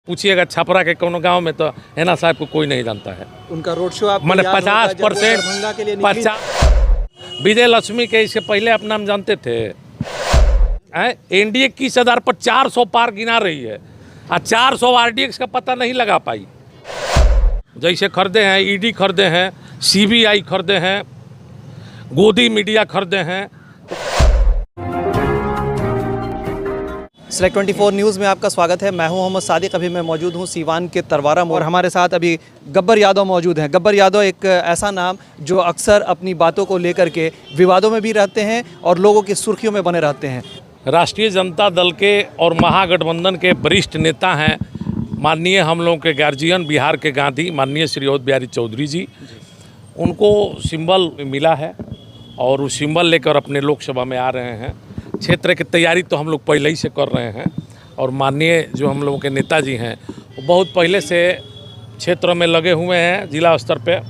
पूछिएगा छपरा के कोनो गांव में तो हैना साहब को कोई नहीं जानता है। उनका रोड शो आप मैंने 50% विजय लक्ष्मी के इसके पहले आप नाम जानते थे? एनडीए किस आधार पर 400 पार गिना रही है और 400 आरडीएक्स का पता नहीं लगा पाई। जैसे खरीदे हैं ईडी खरीदे हैं, सीबीआई खरीदे हैं, गोदी मीडिया खरीदे हैं। सेलेक्ट 24 न्यूज़ में आपका स्वागत है। मैं हूं मोहम्मद सादिक। अभी मैं मौजूद हूं सीवान के तरवारा में और हमारे साथ अभी गब्बर यादव मौजूद हैं। गब्बर यादव एक ऐसा नाम जो अक्सर अपनी बातों को लेकर के विवादों में भी रहते हैं और लोगों की सुर्खियों में बने रहते हैं। राष्ट्रीय जनता दल के और महागठबंधन के वरिष्ठ नेता हैं माननीय हम लोगों के गार्जियन बिहार के गांधी माननीय श्री अवध बिहारी चौधरी जी। उनको सिंबल मिला है और उस सिंबल लेकर अपने लोकसभा में आ रहे हैं। क्षेत्र की तैयारी तो हम लोग पहले ही से कर रहे हैं और माननीय जो हम लोगों के नेताजी हैं वो बहुत पहले से क्षेत्र में लगे हुए हैं। जिला स्तर पे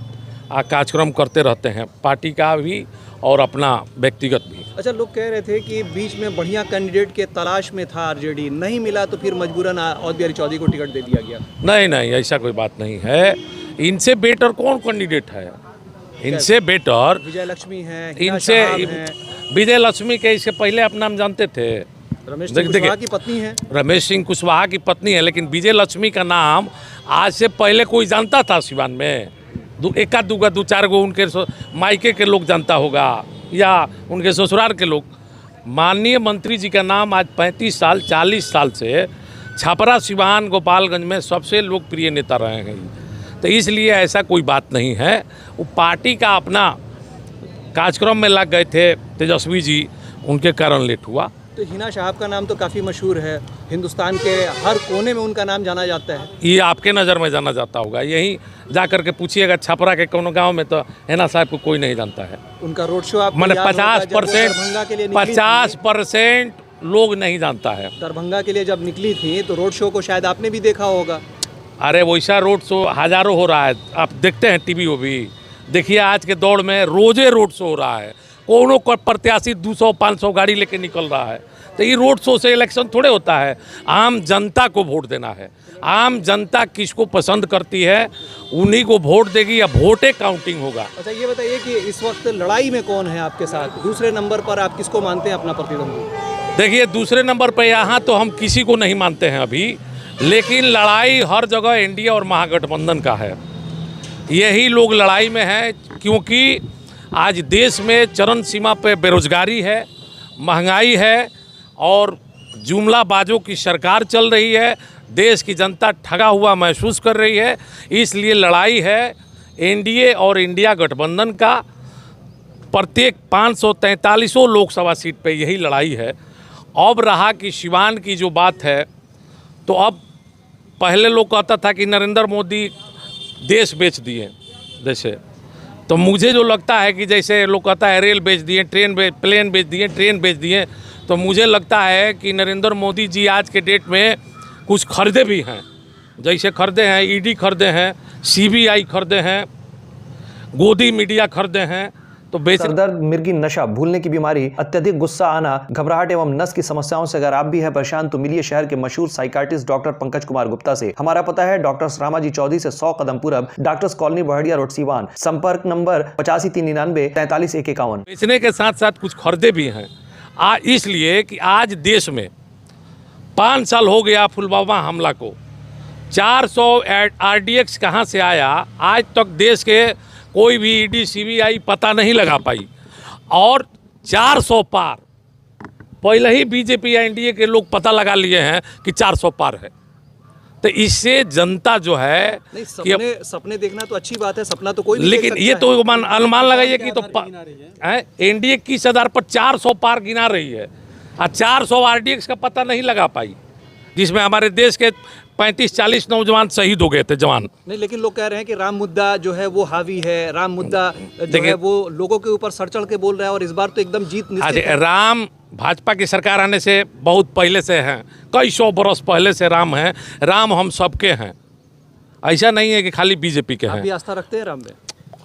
कार्यक्रम करते रहते हैं, पार्टी का भी और अपना व्यक्तिगत भी। अच्छा, लोग कह रहे थे कि बीच में बढ़िया कैंडिडेट के तलाश में था आरजेडी, नहीं मिला तो फिर मजबूरन अवध बिहारी चौधरी को टिकट दे दिया गया। नहीं, ऐसा कोई बात नहीं है। इनसे बेटर कौन कैंडिडेट है? इनसे बेटर विजय लक्ष्मी है, इनसे विजय लक्ष्मी के इसके पहले आप नाम जानते थे? रमेश सिंह कुशवाहा की पत्नी है। रमेश सिंह कुशवाहा की पत्नी है, लेकिन विजय लक्ष्मी का नाम आज से पहले कोई जानता था सिवान में? एका दूगा दो चार गो उनके मायके के लोग जानता होगा या उनके ससुराल के लोग। माननीय मंत्री जी का नाम आज 35 साल 40 साल से छपरा सिवान गोपालगंज में सबसे लोकप्रिय नेता रहे हैं। तो इसलिए ऐसा कोई बात नहीं है। वो पार्टी का अपना कार्यक्रम में लग गए थे तेजस्वी जी, उनके कारण लेट हुआ। तो हिना साहब का नाम तो काफ़ी मशहूर है, हिंदुस्तान के हर कोने में उनका नाम जाना जाता है। ये आपके नज़र में जाना जाता होगा, यहीं जा कर के पूछिएगा छपरा के कोनो गांव में तो हैना साहब को कोई नहीं जानता है। उनका रोड शो आप मैंने 50% लोग नहीं जानता है। दरभंगा के लिए जब निकली थी तो रोड शो को शायद आपने भी देखा होगा। अरे वैसा रोड शो हज़ारों हो रहा है, आप देखते हैं टीवी वो भी। देखिए आज के दौर में रोजे रोड शो हो रहा है, कोनो को प्रत्याशी 200-500 गाड़ी लेके निकल रहा है। तो ये रोड शो से इलेक्शन थोड़े होता है। आम जनता को वोट देना है। आम जनता किसको पसंद करती है उन्हीं को वोट देगी या वोटे काउंटिंग होगा। अच्छा, ये बताइए कि इस वक्त लड़ाई में कौन है आपके साथ? दूसरे नंबर पर आप किसको मानते हैं अपना प्रतिद्वंदी? देखिए दूसरे नंबर पर यहाँ तो हम किसी को नहीं मानते हैं अभी, लेकिन लड़ाई हर जगह एनडीए और महागठबंधन का है। यही लोग लड़ाई में हैं क्योंकि आज देश में चरम सीमा पे बेरोजगारी है, महंगाई है और जुमलाबाजों की सरकार चल रही है। देश की जनता ठगा हुआ महसूस कर रही है। इसलिए लड़ाई है एनडीए और इंडिया गठबंधन का। प्रत्येक 543 लोकसभा सीट पे यही लड़ाई है। अब रहा कि सिवान की जो बात है, तो अब पहले लोग कहता था कि नरेंद्र मोदी देश बेच दिए जैसे, तो मुझे जो लगता है कि जैसे लोग कहता है रेल बेच दिए, प्लेन बेच दिए, ट्रेन बेच दिए, तो मुझे लगता है कि नरेंद्र मोदी जी आज के डेट में कुछ खरीदे भी हैं। जैसे खरीदे हैं ईडी खरीदे हैं, सीबीआई खरीदे हैं, गोदी मीडिया खरीदे हैं। तो सर दर्द, मिर्गी, नशा, भूलने की बीमारी, अत्यधिक गुस्सा आना, घबराहट एवं नस की समस्याओं से अगर आप भी हैं परेशान तो मिलिए शहर के मशहूर साइकाट्रिस्ट डॉक्टर पंकज कुमार गुप्ता से। हमारा पता है डॉक्टर रामाजी चौधरी से 100 कदम पूरब, doctors colony Bahadiya road Siwan. संपर्क नंबर 85 399 43 151। बेचने के साथ साथ कुछ खरीदे भी हैं इसलिए कि आज देश में 5 साल हो गया पुलवामा हमला को। 400 आरडीएक्स कहाँ से आया आज तक देश के कोई भी ईडी सीबीआई पता नहीं लगा पाई। और 400 पार पहले ही बीजेपी या एनडीए के लोग पता लगा लिए हैं कि 400 पार है। तो इससे जनता जो है नहीं, सपने देखना तो अच्छी बात है, सपना तो कोई नहीं, लेकिन ये तो अनुमान लगाइए कि तो एनडीए किस आधार पर 400 पार गिना रही है और 400 आरडीएक्स का पता नहीं लगा पाई, जिसमें हमारे देश के 35-40 नौजवान शहीद हो गए थे जवान। नहीं, लेकिन लोग कह रहे हैं कि राम मुद्दा जो है वो हावी है, राम मुद्दा जो है वो लोगों के ऊपर सर चढ़ के बोल रहा है और इस बार तो एकदम जीत निश्चित है। राम भाजपा की सरकार आने से बहुत पहले से हैं, कई 100 बरस पहले से राम हैं। राम हम सबके हैं, ऐसा नहीं है कि खाली बीजेपी के हैं। आप भी आस्था रखते हैं राम में?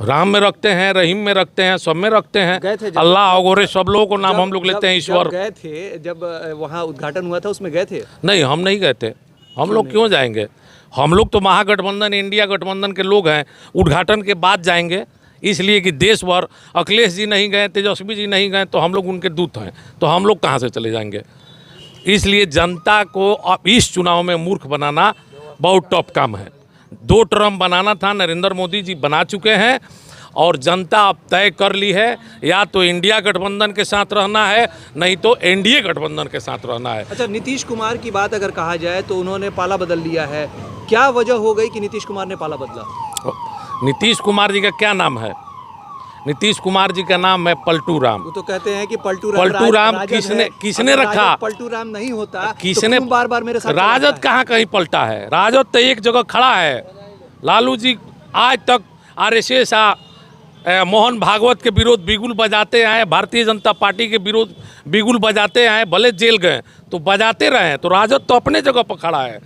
राम में रखते हैं, रहीम में रखते हैं, सब में रखते हैं। अल्लाह अगोरे सब लोगों को नाम हम लोग लेते हैं ईश्वर। गए थे जब वहाँ उद्घाटन हुआ था उसमें गए थे? नहीं, हम नहीं गए थे। हम लोग क्यों जाएंगे? हम लोग तो महागठबंधन इंडिया गठबंधन के लोग हैं, उद्घाटन के बाद जाएंगे, इसलिए कि देश भर अखिलेश जी नहीं गए, तेजस्वी जी नहीं गए, तो हम लोग उनके दूत हैं, तो हम लोग कहाँ से चले जाएंगे? इसलिए जनता को अब इस चुनाव में मूर्ख बनाना बहुत टफ काम है। 2 टर्म बनाना था, नरेंद्र मोदी जी बना चुके हैं और जनता अब तय कर ली है, या तो इंडिया गठबंधन के साथ रहना है, नहीं तो एनडीए गठबंधन के साथ रहना है। अच्छा, नीतीश कुमार की बात अगर कहा जाए तो उन्होंने पाला बदल लिया है, क्या वजह हो गई कि नीतीश कुमार ने पाला बदला? नीतीश कुमार जी का क्या नाम है? नीतीश कुमार जी का नाम है पलटू राम। वो तो कहते हैं कि पलटू राम किसने रखा? पलटू राम नहीं होता, किसने तो बार मेरे साथ राजद कहाँ कहीं पलटा है? राजद तो एक जगह खड़ा है। लालू जी आज तक आरएसएस मोहन भागवत के विरोध बिगुल बजाते आए, भारतीय जनता पार्टी के विरोध बिगुल बजाते आए, भले जेल गए तो बजाते रहे, तो राजद तो अपने जगह पर खड़ा है।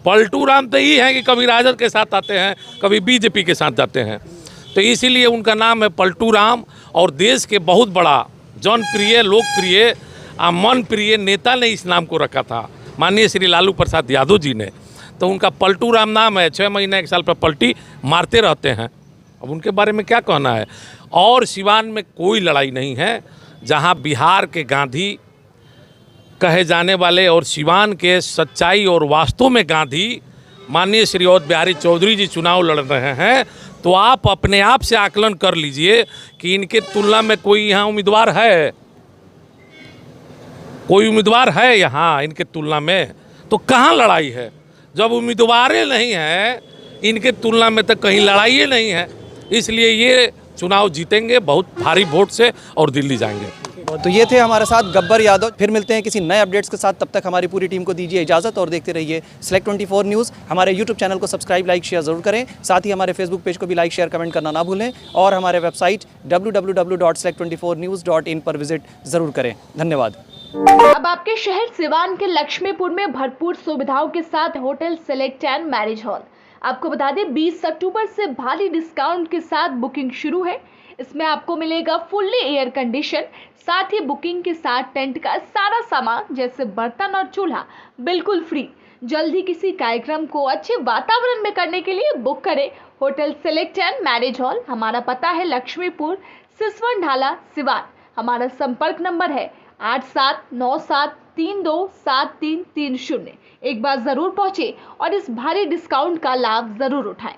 पलटू राम तो ये है कि कभी राजद के साथ आते हैं, कभी बीजेपी के साथ जाते हैं, तो इसीलिए उनका नाम है पलटू राम। और देश के बहुत बड़ा जनप्रिय, लोकप्रिय, मनप्रिय नेता ने इस नाम को रखा था, माननीय श्री लालू प्रसाद यादव जी ने, तो उनका पलटू राम नाम है। 6 महीने 1 साल पर पलटी मारते रहते हैं। अब उनके बारे में क्या कहना है? और सिवान में कोई लड़ाई नहीं है, जहां बिहार के गांधी कहे जाने वाले और सिवान के सच्चाई और वास्तव में गांधी माननीय श्री अवध बिहारी चौधरी जी चुनाव लड़ रहे हैं, तो आप अपने आप से आकलन कर लीजिए कि इनके तुलना में कोई यहाँ उम्मीदवार है? कोई उम्मीदवार है यहाँ इनके तुलना में? तो कहाँ लड़ाई है? जब उम्मीदवारें नहीं हैं इनके तुलना में, तो कहीं लड़ाई नहीं है। इसलिए ये चुनाव जीतेंगे बहुत भारी वोट से और दिल्ली जाएंगे। तो ये थे हमारे साथ गब्बर यादव। फिर मिलते हैं किसी नए अपडेट्स के साथ, तब तक हमारी पूरी टीम को दीजिए इजाजत और देखते रहिए Select 24 न्यूज़। हमारे यूट्यूब चैनल को सब्सक्राइब, लाइक, शेयर जरूर करें। साथ ही हमारे फेसबुक पेज को भी लाइक, शेयर, कमेंट करना ना भूलें और हमारे वेबसाइट www.select24news.in पर विजिट जरूर करें। धन्यवाद। अब आपके शहर सिवान के लक्ष्मीपुर में भरपूर सुविधाओं के साथ hotel select and marriage hall. आपको बता दें 20 अक्टूबर से भारी डिस्काउंट के साथ बुकिंग शुरू है। इसमें आपको मिलेगा फुल्ली एयर कंडीशन, साथ ही बुकिंग के साथ टेंट का सारा सामान जैसे बर्तन और चूल्हा बिल्कुल फ्री। जल्द ही किसी कार्यक्रम को अच्छे वातावरण में करने के लिए बुक करें hotel select and marriage hall. हमारा पता है लक्ष्मीपुर, सिसवन ढाला, सिवान। हमारा संपर्क नंबर है 8797327330। एक बार जरूर पहुंचे और इस भारी डिस्काउंट का लाभ जरूर उठाएं।